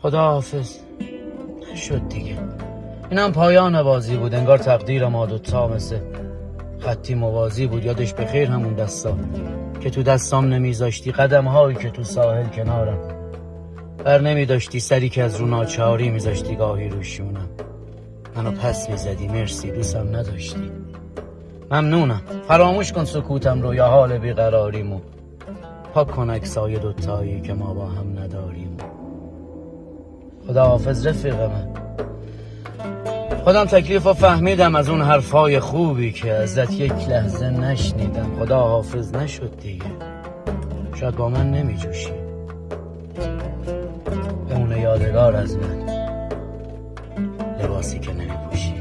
خدا حافظ. نشد دیگه. اینم پایان بازی بود. انگار تقدیر ما دوتا مثل خطی موازی بود. یادش بخیر همون دستا که تو دستام نمیذاشتی، قدم هایی که تو ساحل کنارم بر نمیداشتی، سری که از رو ناچاری میذاشتی گاهی روشونم، منو پس میزدی. مرسی دوستم نداشتی. ممنونم. فراموش کن سکوتم رو یا حال بیقراریمو. پاک کن عکسای دوتایی که ما با هم نداریم. خدا حافظ رفیق من. خودم تکلیف رو فهمیدم از اون حرفای خوبی که ازت یک لحظه نشنیدم. خدا حافظ نشد دیگه. شاید با من نمی جوشی، بمونه یادگار از من لباسی که نمی پوشی.